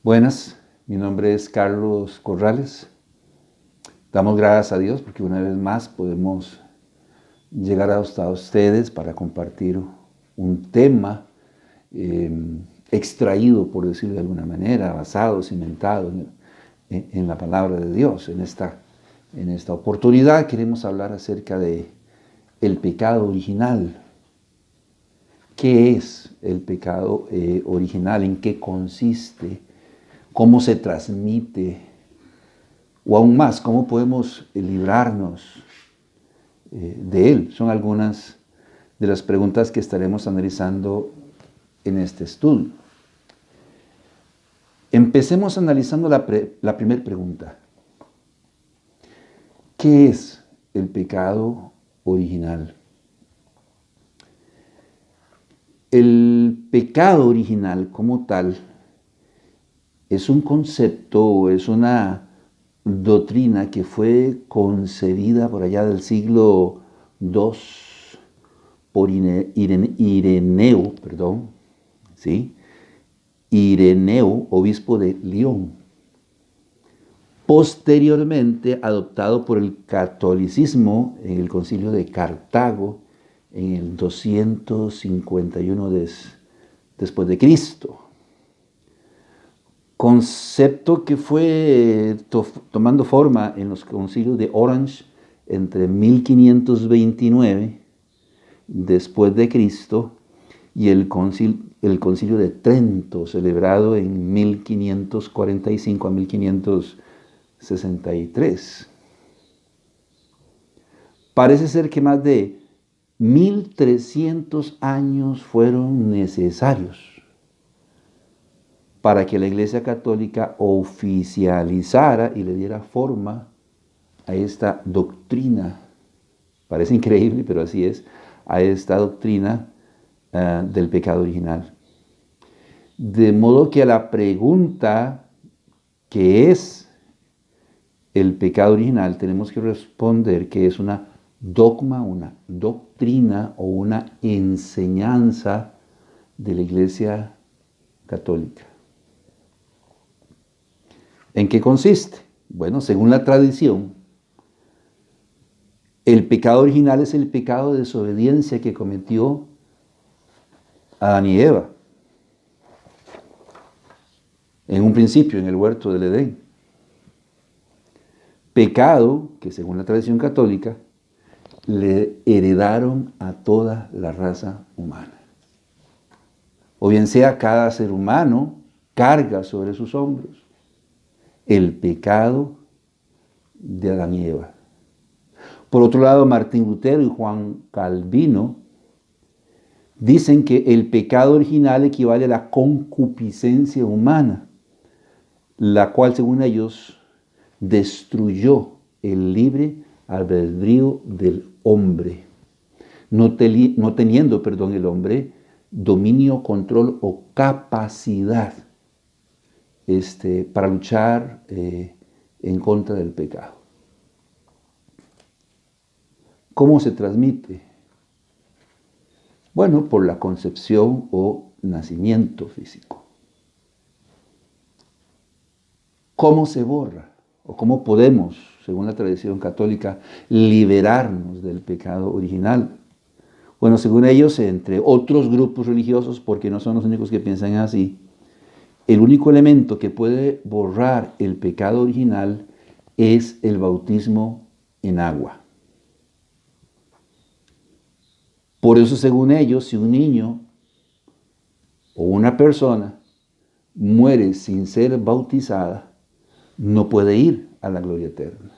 Buenas, mi nombre es Carlos Corrales. Damos gracias a Dios porque una vez más podemos llegar hasta ustedes para compartir un tema extraído, por decirlo de alguna manera, basado, cimentado en la palabra de Dios. En esta oportunidad queremos hablar acerca de el pecado original. ¿Qué es el pecado original? ¿En qué consiste? ¿Cómo se transmite? O aún más, ¿cómo podemos librarnos de él? Son algunas de las preguntas que estaremos analizando en este estudio. Empecemos analizando la primera pregunta. ¿Qué es el pecado original? El pecado original como tal es un concepto, es una doctrina que fue concebida por allá del siglo II por Ireneo, ¿sí? Ireneo, obispo de Lyon. Posteriormente adoptado por el catolicismo en el concilio de Cartago en el 251 después de Cristo. Concepto que fue tomando forma en los concilios de Orange entre 1529 después de Cristo y el concilio de Trento, celebrado en 1545 a 1563. Parece ser que más de 1300 años fueron necesarios para que la Iglesia Católica oficializara y le diera forma a esta doctrina. Parece increíble, pero así es, a esta doctrina del pecado original. De modo que a la pregunta ¿qué es el pecado original? Tenemos que responder que es una dogma, una doctrina o una enseñanza de la Iglesia Católica. ¿En qué consiste? Bueno, según la tradición, el pecado original es el pecado de desobediencia que cometió Adán y Eva en un principio en el huerto del Edén. Pecado que, según la tradición católica, le heredaron a toda la raza humana. O bien sea, cada ser humano carga sobre sus hombros el pecado de Adán y Eva. Por otro lado, Martín Lutero y Juan Calvino dicen que el pecado original equivale a la concupiscencia humana, la cual, según ellos, destruyó el libre albedrío del hombre, no teniendo el hombre dominio, control o capacidad para luchar en contra del pecado. ¿Cómo se transmite? Bueno, por la concepción o nacimiento físico. ¿Cómo se borra? ¿O cómo podemos, según la tradición católica, liberarnos del pecado original? Bueno, según ellos, entre otros grupos religiosos, porque no son los únicos que piensan así, el único elemento que puede borrar el pecado original es el bautismo en agua. Por eso, según ellos, si un niño o una persona muere sin ser bautizada, no puede ir a la gloria eterna.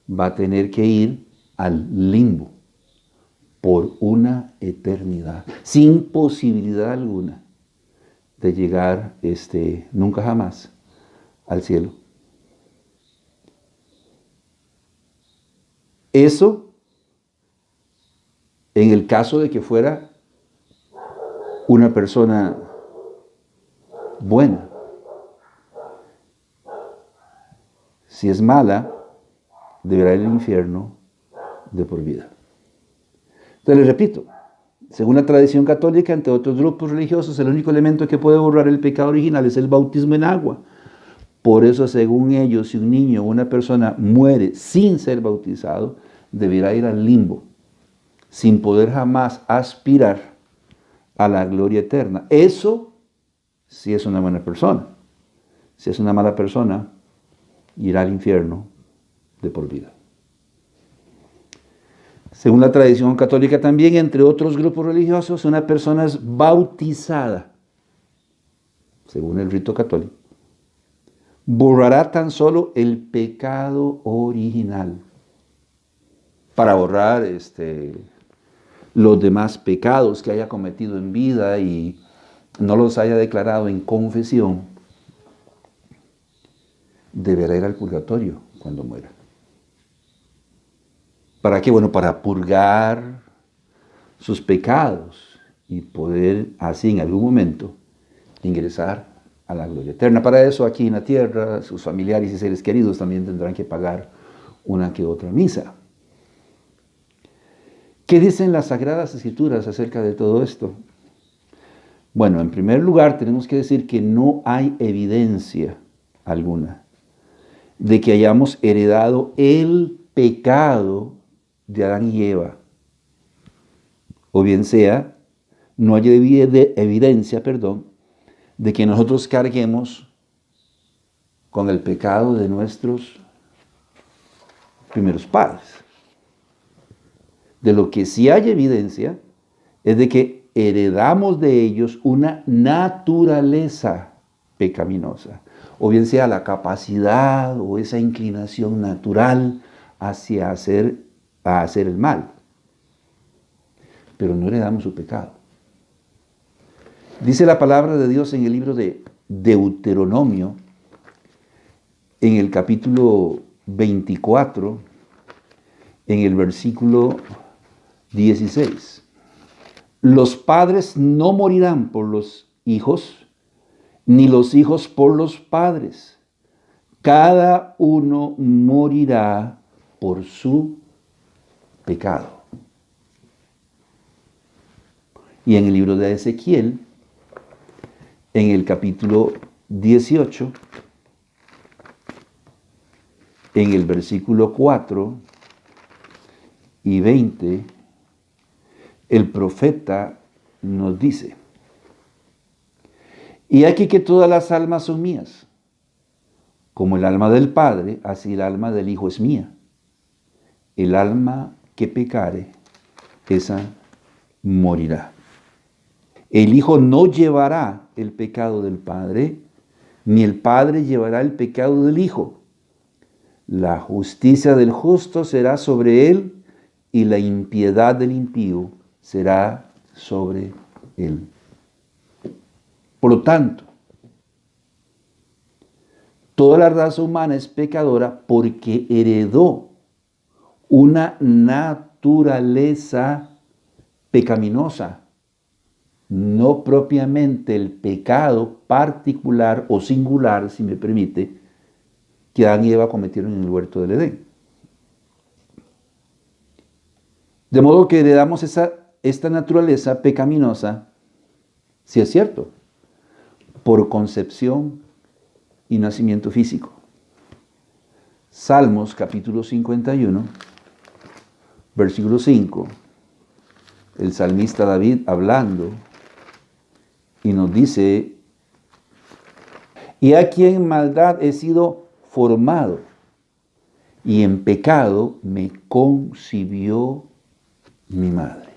Va a tener que ir al limbo por una eternidad, sin posibilidad alguna de llegar nunca jamás al cielo. Eso en el caso de que fuera una persona buena. Si es mala, deberá ir al infierno de por vida. Entonces les repito, según la tradición católica, entre otros grupos religiosos, el único elemento que puede borrar el pecado original es el bautismo en agua. Por eso, según ellos, si un niño o una persona muere sin ser bautizado, deberá ir al limbo, sin poder jamás aspirar a la gloria eterna. Eso sí es una buena persona. Si es una mala persona, irá al infierno de por vida. Según la tradición católica también, entre otros grupos religiosos, una persona es bautizada, según el rito católico, borrará tan solo el pecado original. Para borrar los demás pecados que haya cometido en vida y no los haya declarado en confesión, deberá ir al purgatorio cuando muera. ¿Para qué? Bueno, para purgar sus pecados y poder así en algún momento ingresar a la gloria eterna. Para eso aquí en la tierra, sus familiares y seres queridos también tendrán que pagar una que otra misa. ¿Qué dicen las Sagradas Escrituras acerca de todo esto? Bueno, en primer lugar tenemos que decir que no hay evidencia alguna de que hayamos heredado el pecado de Adán y Eva. O bien sea, no hay evidencia, de que nosotros carguemos con el pecado de nuestros primeros padres. De lo que sí hay evidencia es de que heredamos de ellos una naturaleza pecaminosa, o bien sea la capacidad o esa inclinación natural hacia hacer el mal. Pero no heredamos su pecado. Dice la palabra de Dios en el libro de Deuteronomio, en el capítulo 24, en el versículo 16. Los padres no morirán por los hijos, ni los hijos por los padres. Cada uno morirá por su pecado. Y en el libro de Ezequiel, en el capítulo 18, en el versículo 4 y 20, el profeta nos dice: y aquí que todas las almas son mías, como el alma del Padre, así el alma del Hijo es mía. El alma que pecare, esa morirá. El Hijo no llevará el pecado del Padre, ni el Padre llevará el pecado del Hijo. La justicia del justo será sobre él, y la impiedad del impío será sobre él. Por lo tanto, toda la raza humana es pecadora porque heredó una naturaleza pecaminosa, no propiamente el pecado particular o singular, si me permite, que Adán y Eva cometieron en el huerto del Edén. De modo que heredamos esta naturaleza pecaminosa, si es cierto, por concepción y nacimiento físico. Salmos capítulo 51, versículo 5, el salmista David hablando y nos dice: y aquí en maldad he sido formado, y en pecado me concibió mi madre.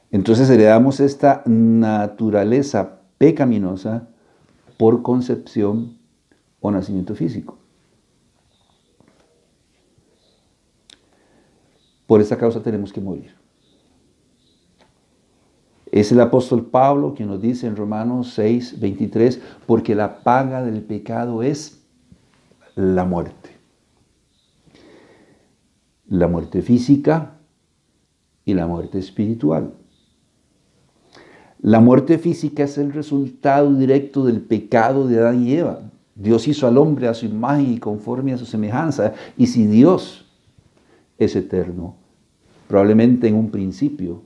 Entonces heredamos esta naturaleza pecaminosa por concepción o nacimiento físico. Por esta causa tenemos que morir. Es el apóstol Pablo quien nos dice en Romanos 6, 23, porque la paga del pecado es la muerte. La muerte física y la muerte espiritual. La muerte física es el resultado directo del pecado de Adán y Eva. Dios hizo al hombre a su imagen y conforme a su semejanza. Y si Dios es eterno, Probablemente en un principio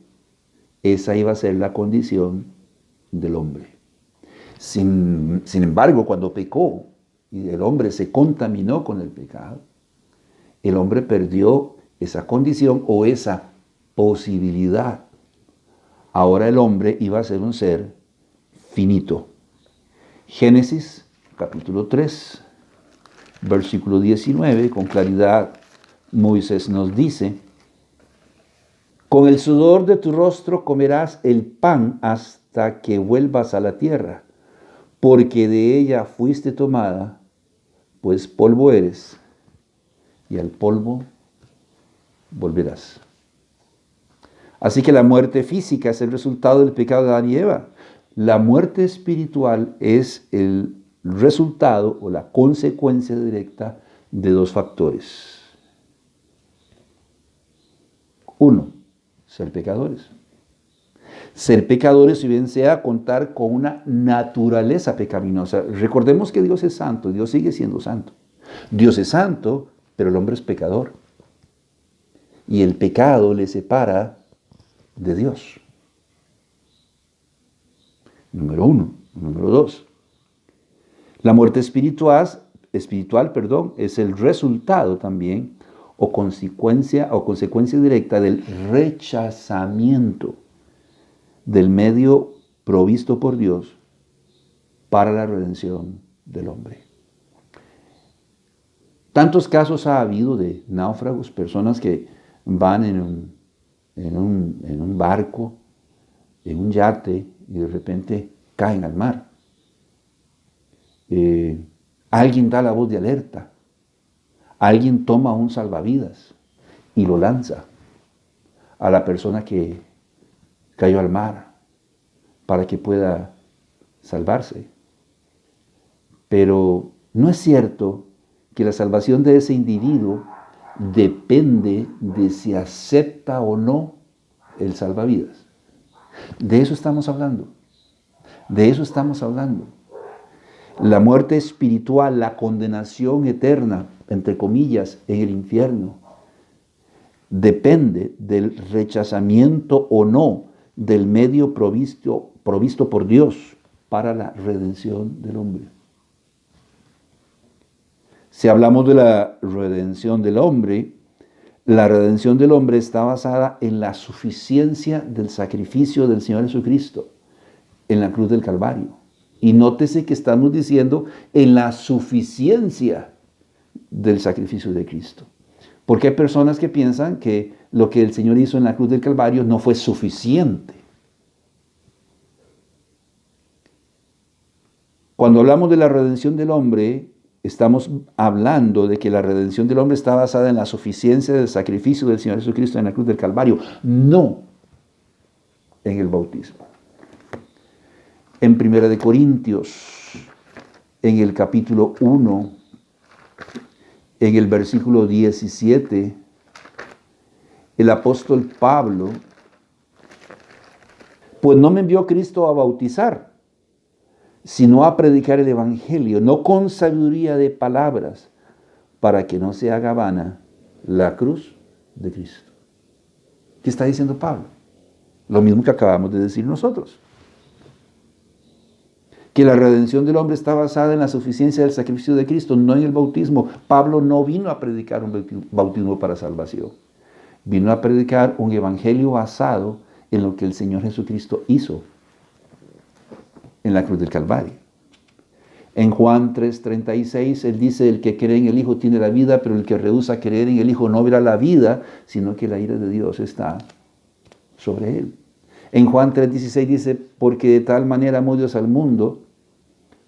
esa iba a ser la condición del hombre. Sin embargo, cuando pecó y el hombre se contaminó con el pecado, el hombre perdió esa condición o esa posibilidad. Ahora el hombre iba a ser un ser finito. Génesis capítulo 3, versículo 19, con claridad Moisés nos dice: con el sudor de tu rostro comerás el pan hasta que vuelvas a la tierra, porque de ella fuiste tomada, pues polvo eres, y al polvo volverás. Así que la muerte física es el resultado del pecado de Adán y Eva. La muerte espiritual es el resultado o la consecuencia directa de dos factores. Uno, ser pecadores. Ser pecadores, si bien sea contar con una naturaleza pecaminosa. Recordemos que Dios es santo, Dios sigue siendo santo. Dios es santo, pero el hombre es pecador. Y el pecado le separa de Dios. Número uno. Número dos. La muerte espiritual, es el resultado también o consecuencia directa del rechazamiento del medio provisto por Dios para la redención del hombre. Tantos casos ha habido de náufragos, personas que van en un barco, en un yate, y de repente caen al mar. Alguien da la voz de alerta, alguien toma un salvavidas y lo lanza a la persona que cayó al mar para que pueda salvarse. Pero no es cierto que la salvación de ese individuo depende de si acepta o no el salvavidas. De eso estamos hablando. De eso estamos hablando. La muerte espiritual, la condenación eterna, entre comillas, en el infierno, depende del rechazamiento o no del medio provisto por Dios para la redención del hombre. Si hablamos de la redención del hombre, la redención del hombre está basada en la suficiencia del sacrificio del Señor Jesucristo en la cruz del Calvario. Y nótese que estamos diciendo en la suficiencia del sacrificio de Cristo. Porque hay personas que piensan que lo que el Señor hizo en la cruz del Calvario no fue suficiente. Cuando hablamos de la redención del hombre, estamos hablando de que la redención del hombre está basada en la suficiencia del sacrificio del Señor Jesucristo en la cruz del Calvario, no en el bautismo. En 1 Corintios, en el capítulo 1, en el versículo 17, el apóstol Pablo, pues no me envió Cristo a bautizar, sino a predicar el evangelio, no con sabiduría de palabras, para que no se haga vana la cruz de Cristo. ¿Qué está diciendo Pablo? Lo mismo que acabamos de decir nosotros. Que la redención del hombre está basada en la suficiencia del sacrificio de Cristo, no en el bautismo. Pablo no vino a predicar un bautismo para salvación. Vino a predicar un evangelio basado en lo que el Señor Jesucristo hizo en la cruz del Calvario. En Juan 3:36, él dice: el que cree en el Hijo tiene la vida, pero el que rehúsa creer en el Hijo no verá la vida, sino que la ira de Dios está sobre él. En Juan 3:16 dice: porque de tal manera amó Dios al mundo,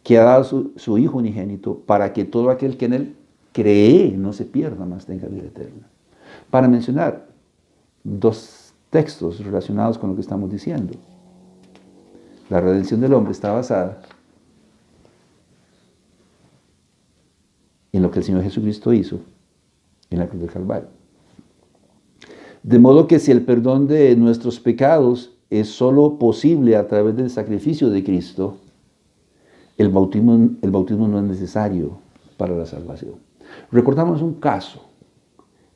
que ha dado su Hijo unigénito, para que todo aquel que en él cree no se pierda, mas tenga vida eterna. Para mencionar dos textos relacionados con lo que estamos diciendo. La redención del hombre está basada en lo que el Señor Jesucristo hizo en la cruz del Calvario. De modo que si el perdón de nuestros pecados es solo posible a través del sacrificio de Cristo, el bautismo no es necesario para la salvación. Recordamos un caso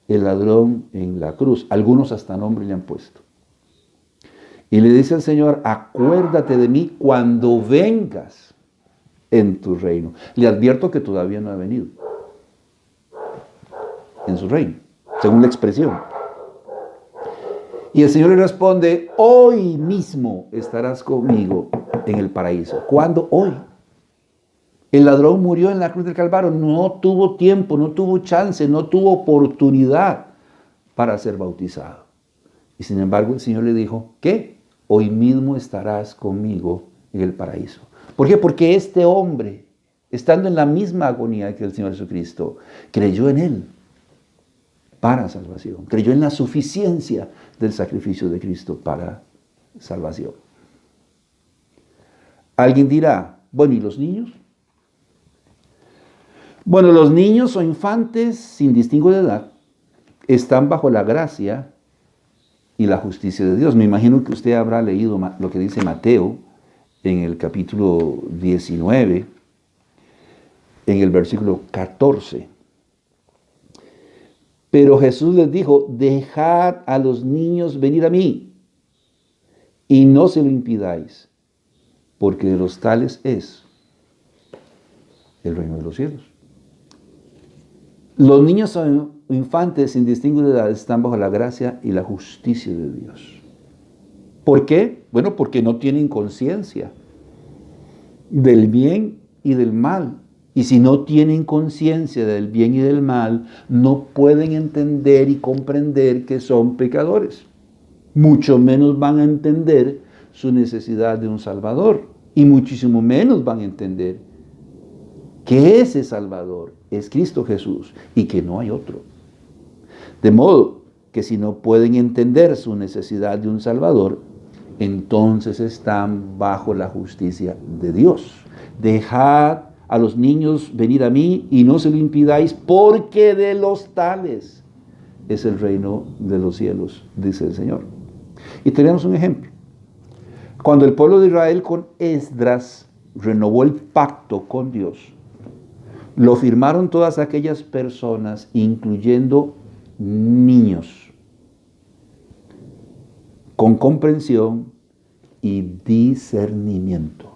el ladrón en la cruz. Algunos hasta nombre le han puesto. Y le dice al Señor, acuérdate de mí cuando vengas en tu reino. Le advierto que todavía no ha venido en su reino, según la expresión. Y el Señor le responde, hoy mismo estarás conmigo en el paraíso. ¿Cuándo? Hoy. El ladrón murió en la cruz del Calvario, no tuvo tiempo, no tuvo chance, no tuvo oportunidad para ser bautizado. Y sin embargo el Señor le dijo, ¿qué? Hoy mismo estarás conmigo en el paraíso. ¿Por qué? Porque este hombre, estando en la misma agonía que el Señor Jesucristo, creyó en Él para salvación. Creyó en la suficiencia del sacrificio de Cristo para salvación. Alguien dirá, bueno, ¿y los niños? Bueno, los niños o infantes sin distingo de edad están bajo la gracia y la justicia de Dios. Me imagino que usted habrá leído lo que dice Mateo en el capítulo 19, en el versículo 14. Pero Jesús les dijo, dejad a los niños venir a mí y no se lo impidáis, porque de los tales es el reino de los cielos. Los niños o infantes sin distingo de edad están bajo la gracia y la justicia de Dios. ¿Por qué? Bueno, porque no tienen conciencia del bien y del mal. Y si no tienen conciencia del bien y del mal, no pueden entender y comprender que son pecadores. Mucho menos van a entender su necesidad de un Salvador. Y muchísimo menos van a entender que ese Salvador es Cristo Jesús y que no hay otro. De modo que si no pueden entender su necesidad de un Salvador, entonces están bajo la justicia de Dios. Dejad a los niños venir a mí y no se lo impidáis, porque de los tales es el reino de los cielos, dice el Señor. Y tenemos un ejemplo. Cuando el pueblo de Israel con Esdras renovó el pacto con Dios, lo firmaron todas aquellas personas, incluyendo niños, con comprensión y discernimiento.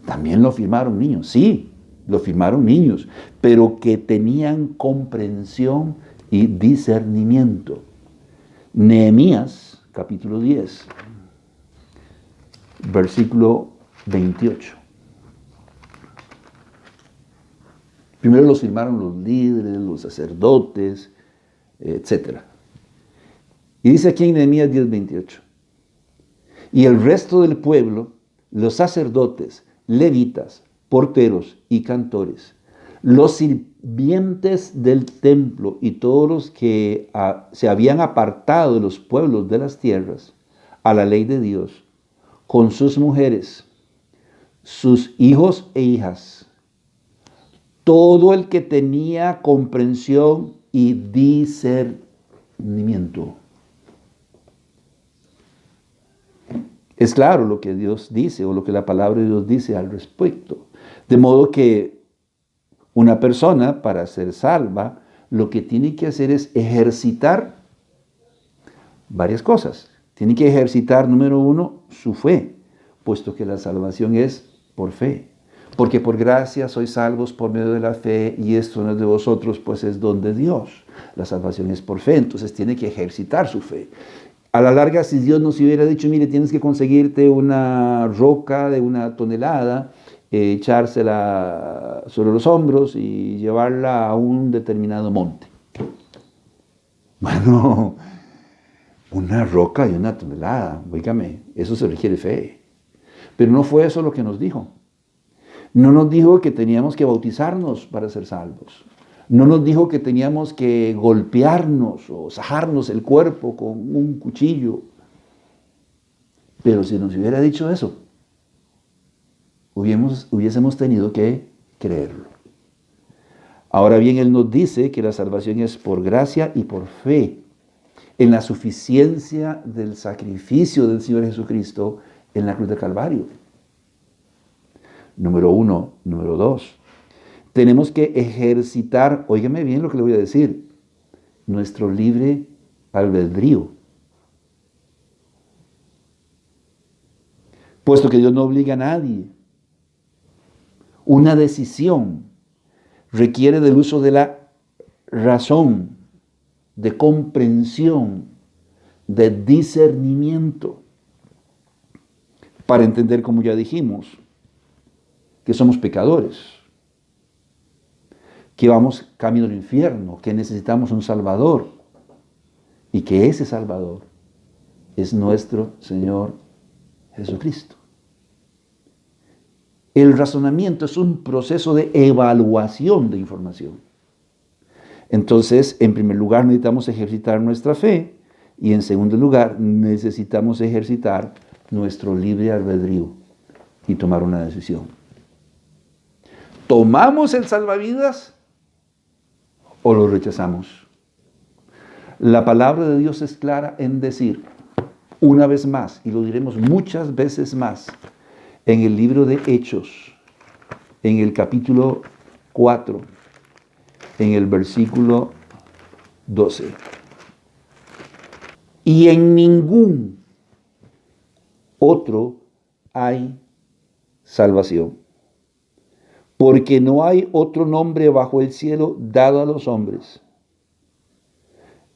También lo firmaron niños, sí, lo firmaron niños, pero que tenían comprensión y discernimiento. Nehemías, capítulo 10, versículo 28. Primero los firmaron los líderes, los sacerdotes, etc. Y dice aquí en Nehemías 10:28. Y el resto del pueblo, los sacerdotes, levitas, porteros y cantores, los sirvientes del templo y todos los que se habían apartado de los pueblos de las tierras a la ley de Dios, con sus mujeres, sus hijos e hijas, todo el que tenía comprensión y discernimiento. Es claro lo que Dios dice o lo que la palabra de Dios dice al respecto. De modo que una persona para ser salva lo que tiene que hacer es ejercitar varias cosas. Tiene que ejercitar, número uno, su fe, puesto que la salvación es por fe. Porque por gracia sois salvos por medio de la fe, y esto no es de vosotros, pues es don de Dios. La salvación es por fe, entonces tiene que ejercitar su fe. A la larga, si Dios nos hubiera dicho, mire, tienes que conseguirte una roca de 1 tonelada, echársela sobre los hombros y llevarla a un determinado monte. Bueno, una roca de 1 tonelada, oígame, eso se requiere fe. Pero no fue eso lo que nos dijo. No nos dijo que teníamos que bautizarnos para ser salvos. No nos dijo que teníamos que golpearnos o sajarnos el cuerpo con un cuchillo. Pero si nos hubiera dicho eso, hubiésemos tenido que creerlo. Ahora bien, Él nos dice que la salvación es por gracia y por fe, en la suficiencia del sacrificio del Señor Jesucristo en la cruz del Calvario. Número 1. Número 2. Tenemos que ejercitar, óigame bien lo que le voy a decir, nuestro libre albedrío. Puesto que Dios no obliga a nadie, una decisión requiere del uso de la razón, de comprensión, de discernimiento, para entender, como ya dijimos, que somos pecadores, que vamos camino al infierno, que necesitamos un Salvador y que ese Salvador es nuestro Señor Jesucristo. El razonamiento es un proceso de evaluación de información. Entonces, en primer lugar, necesitamos ejercitar nuestra fe y en segundo lugar, necesitamos ejercitar nuestro libre albedrío y tomar una decisión. ¿Tomamos el salvavidas o lo rechazamos? La palabra de Dios es clara en decir, una vez más, y lo diremos muchas veces más, en el libro de Hechos, en el capítulo 4, en el versículo 12. Y en ningún otro hay salvación, porque no hay otro nombre bajo el cielo dado a los hombres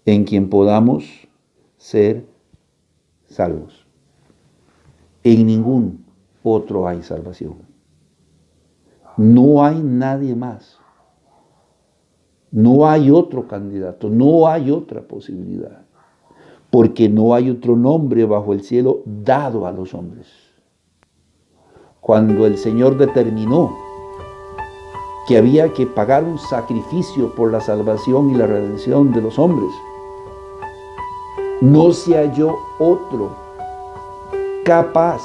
en quien podamos ser salvos. En ningún otro hay salvación. No hay nadie más. No hay otro candidato, no hay otra posibilidad, porque no hay otro nombre bajo el cielo dado a los hombres. Cuando el Señor determinó que había que pagar un sacrificio por la salvación y la redención de los hombres, no se halló otro capaz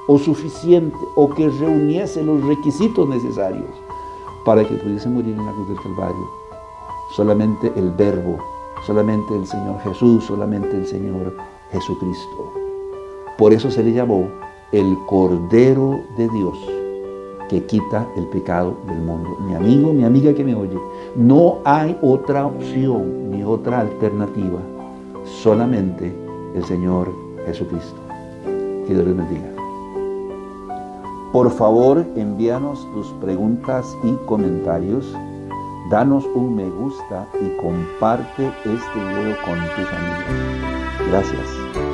o suficiente o que reuniese los requisitos necesarios para que pudiese morir en la cruz del Calvario. Solamente el Verbo, solamente el Señor Jesús, solamente el Señor Jesucristo. Por eso se le llamó el Cordero de Dios, que quita el pecado del mundo. Mi amigo, mi amiga que me oye, no hay otra opción ni otra alternativa, solamente el Señor Jesucristo. Que Dios les bendiga. Por favor, envíanos tus preguntas y comentarios. Danos un me gusta y comparte este video con tus amigos. Gracias.